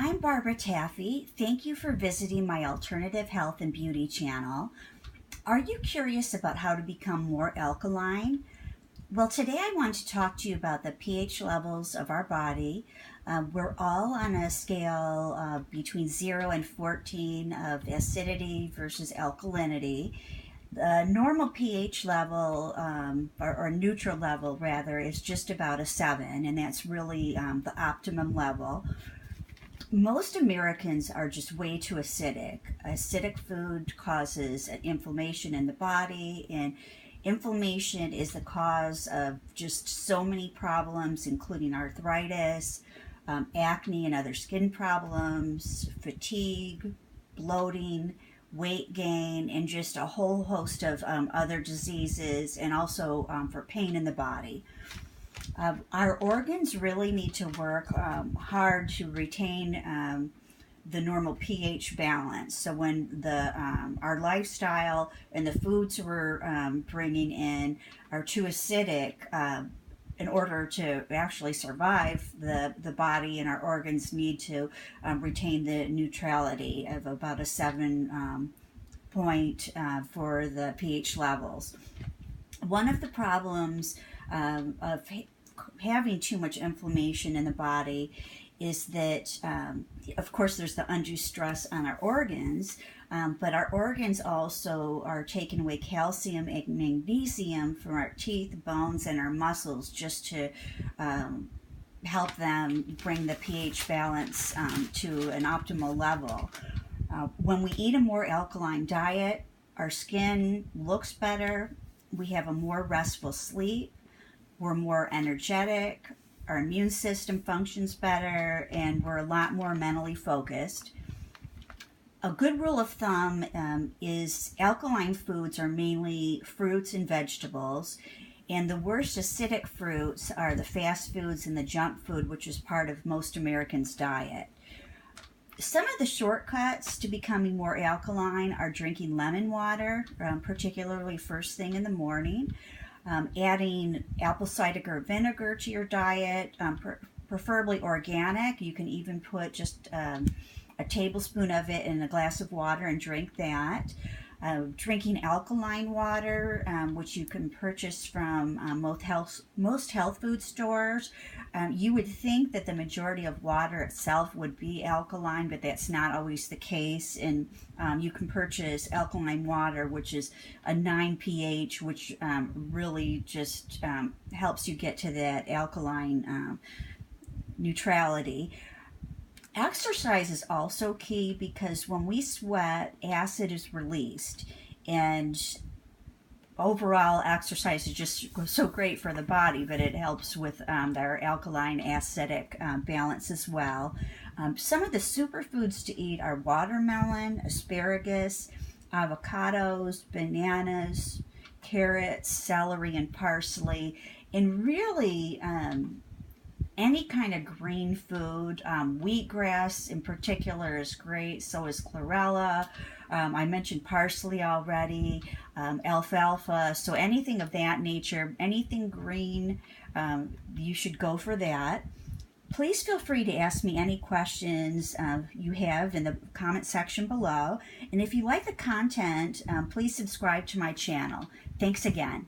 I'm Barbara Taffy. Thank you for visiting my alternative health and beauty channel. Are you curious about how to become more alkaline? Well, today I want to talk to you about the pH levels of our body. We're all on a scale between 0 and 14 of acidity versus alkalinity. The normal pH level, or neutral level rather, is just about a 7, and that's really the optimum level. Most Americans are just way too acidic. Acidic food causes inflammation in the body, and inflammation is the cause of just so many problems, including arthritis, acne and other skin problems, fatigue, bloating, weight gain, and just a whole host of other diseases, and also for pain in the body. Our organs really need to work hard to retain the normal pH balance. So when our lifestyle and the foods we're bringing in are too acidic, in order to actually survive, the body and our organs need to retain the neutrality of about a 7 point for the pH levels. One of the problems of having too much inflammation in the body is that, of course, there's the undue stress on our organs, but our organs also are taking away calcium and magnesium from our teeth, bones, and our muscles just to help them bring the pH balance to an optimal level. When we eat a more alkaline diet, our skin looks better, we have a more restful sleep, we're more energetic, our immune system functions better, and we're a lot more mentally focused. A good rule of thumb is alkaline foods are mainly fruits and vegetables, and the worst acidic fruits are the fast foods and the junk food, which is part of most Americans' diet. Some of the shortcuts to becoming more alkaline are drinking lemon water, particularly first thing in the morning, adding apple cider vinegar to your diet, preferably organic. You can even put just a tablespoon of it in a glass of water and drink that. Drinking alkaline water, which you can purchase from most health food stores. You would think that the majority of water itself would be alkaline, but that's not always the case. And you can purchase alkaline water, which is a 9 pH, which really just helps you get to that alkaline neutrality. Exercise is also key because when we sweat, acid is released, and overall exercise is just so great for the body, but it helps with our alkaline acidic balance as well. Some of the superfoods to eat are watermelon, asparagus, avocados, bananas, carrots, celery, and parsley, and really any kind of green food. Wheatgrass in particular is great, so is chlorella. I mentioned parsley already, alfalfa, so anything of that nature, anything green, you should go for that. Please feel free to ask me any questions you have in the comment section below. And if you like the content, please subscribe to my channel. Thanks again.